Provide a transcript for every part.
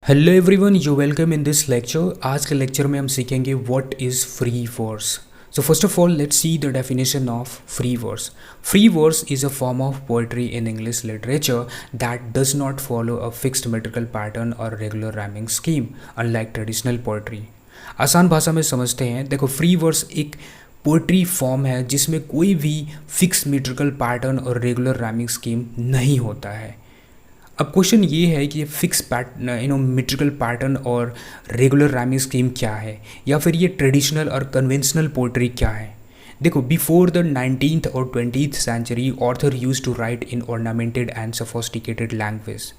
Hello everyone, you welcome in this lecture. आज के lecture में हम सीखेंगे what is free verse. So first of all let's see the definition of free verse. Free verse is a form of poetry in English literature that does not follow a fixed metrical pattern और regular rhyming scheme unlike traditional poetry. आसान भाषा में समझते हैं, देखो free verse एक poetry form है जिसमें कोई भी फिक्स मेट्रिकल पैटर्न और रेगुलर राइमिंग स्कीम नहीं होता है। अब क्वेश्चन ये है कि ये फिक्स मेट्रिकल पैटर्न और रेगुलर राइमिंग स्कीम क्या है, या फिर ये ट्रेडिशनल और कन्वेंशनल पोएट्री क्या है। देखो, बिफोर द 19th और 20th century author use to write in ornamented and sophisticated language.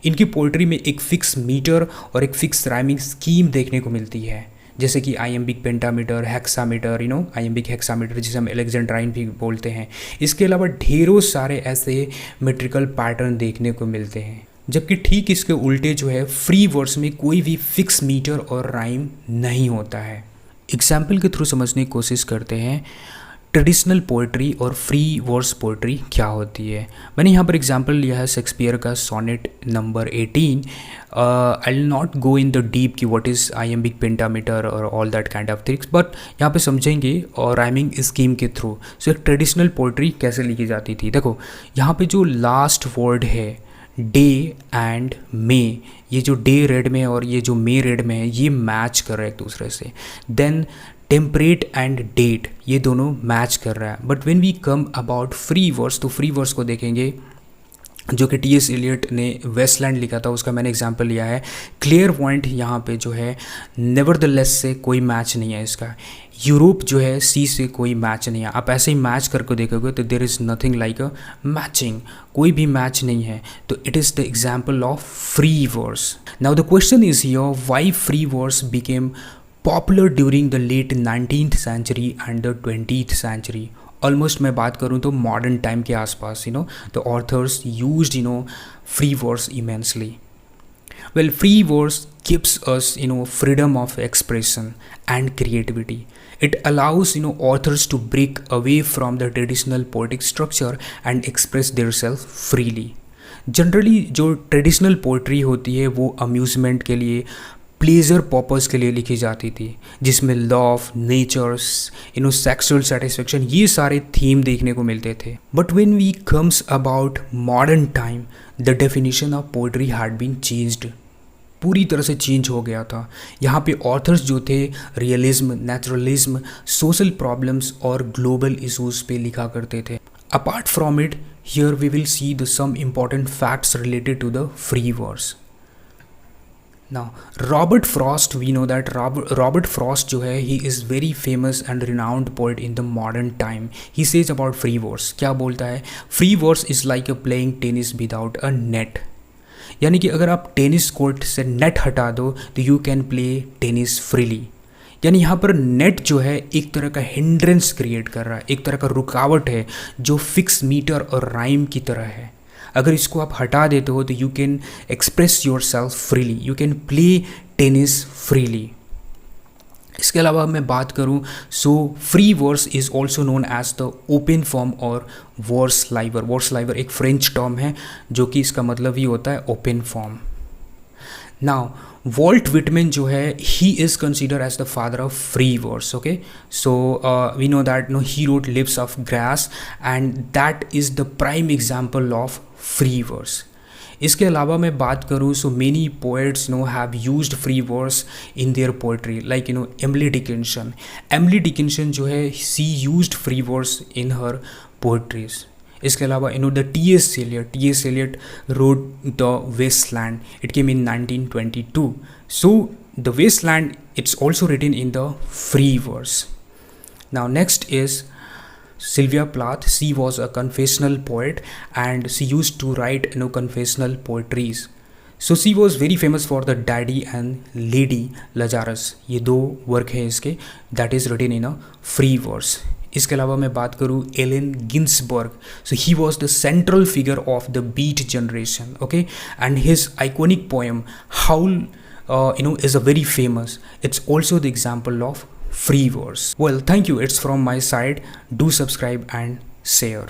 इनकी पोएट्री में एक फिक्स मीटर और एक फिक्स राइमिंग स्कीम देखने को मिलती है, जैसे कि आइएम्बिक पेंटामीटर, हेक्सामीटर, आइएम्बिक हेक्सामीटर जिसे हम एलेक्जेंड्राइन भी बोलते हैं। इसके अलावा ढेरों सारे ऐसे मेट्रिकल पैटर्न देखने को मिलते हैं, जबकि ठीक इसके उल्टे जो है फ्री वर्स में कोई भी फिक्स मीटर और राइम नहीं होता है। एग्जाम्पल के थ्रू समझने की कोशिश करते हैं ट्रेडिशनल पोएट्री और फ्री वर्स पोएट्री क्या होती है। मैंने यहाँ पर एग्जांपल लिया है शेक्सपियर का sonnet number 18। I will not go in the deep कि व्हाट इज़ आइएम्बिक पेंटामीटर और all that kind of things, but यहाँ पे समझेंगे और राइमिंग स्कीम के थ्रू। सो एक ट्रेडिशनल पोएट्री कैसे लिखी जाती थी। देखो, यहाँ पे जो लास्ट वर्ड है डे एंड मे, ये जो डे रेड में और ये जो मे रेड में है, ये मैच कर रहा है एक दूसरे से। देन टेम्परेट एंड डेट, ये दोनों मैच कर रहा है। But when we come about free verse, तो फ्री वर्स को देखेंगे जो कि टी.एस. एलियट ने वेस्टलैंड लिखा था, उसका मैंने एग्जांपल लिया है। क्लियर पॉइंट यहाँ पे जो है नेवरदलेस से कोई मैच नहीं है इसका। यूरोप जो है सी से कोई मैच नहीं है। आप ऐसे ही मैच करके देखोगे तो there is nothing like a matching, कोई भी मैच नहीं है। तो it is the example of free verse. Now the question is here, why free verse became popular during the late 19th century and the 20th century। Almost मैं बात करूँ तो modern time के आसपास the authors used free verse immensely। Well, free verse gives us freedom of expression and creativity। It allows authors to break away from the traditional poetic structure and express themselves freely। Generally जो traditional poetry होती है वो amusement के लिए, pleasure purpose के लिए लिखी जाती थी, जिसमें लव, नेचर्स, सेक्सुअल सेटिस्फेक्शन, ये सारे थीम देखने को मिलते थे। But when we comes about modern time, the definition of poetry had been changed. पूरी तरह से चेंज हो गया था। यहाँ पे ऑथर्स जो थे रियलिज्म, नेचुरलिज्म, सोशल प्रॉब्लम्स और ग्लोबल इशूज़ पे लिखा करते थे। Apart from it, here we will see the some important facts related to the free verse. Now, Robert Frost, we know that Robert Frost जो है, he is very famous and renowned poet in the modern time। He says about free verse, क्या बोलता है? Free verse is like a playing tennis without a net। यानी कि अगर आप tennis court से नेट हटा दो तो you can play tennis freely. यानी यहाँ पर नेट जो है एक तरह का हिंड्रेंस क्रिएट कर रहा है, एक तरह का रुकावट है जो फिक्स मीटर और राइम की तरह है। अगर इसको आप हटा देते हो तो you can express yourself freely, you can play tennis freely. इसके अलावा मैं बात करूं, so free verse is also known as the open form और वर्स लाइवर। वर्स लाइवर एक फ्रेंच टर्म है जो कि इसका मतलब ही होता है open form. Now Walt Whitman जो है, he is consider as the father of free verse. Okay, so we know that he wrote lips of grass and that is the prime example of free verse. इसके अलावा मैं बात करूँ, so many poets have used free verse in their poetry, like Emily Dickinson. Emily Dickinson जो है, she used free verse in her poetries. इसके अलावा the T S. Eliot wrote the Waste Land, it came in 1922। So the Waste Land it's also written in the free verse. Now next is Sylvia Plath। She was a confessional poet and she used to write confessional poetries। So she was very famous for the Daddy and Lady Lazarus। ये दो work हैं इसके, that is written in a free verse। इसके अलावा मैं बात करूँ Allen Ginsberg. So he was the central figure of the beat generation. Okay, and his iconic poem Howl is a very famous। It's also the example of free verse। Well, thank you, it's from my side। Do subscribe and share।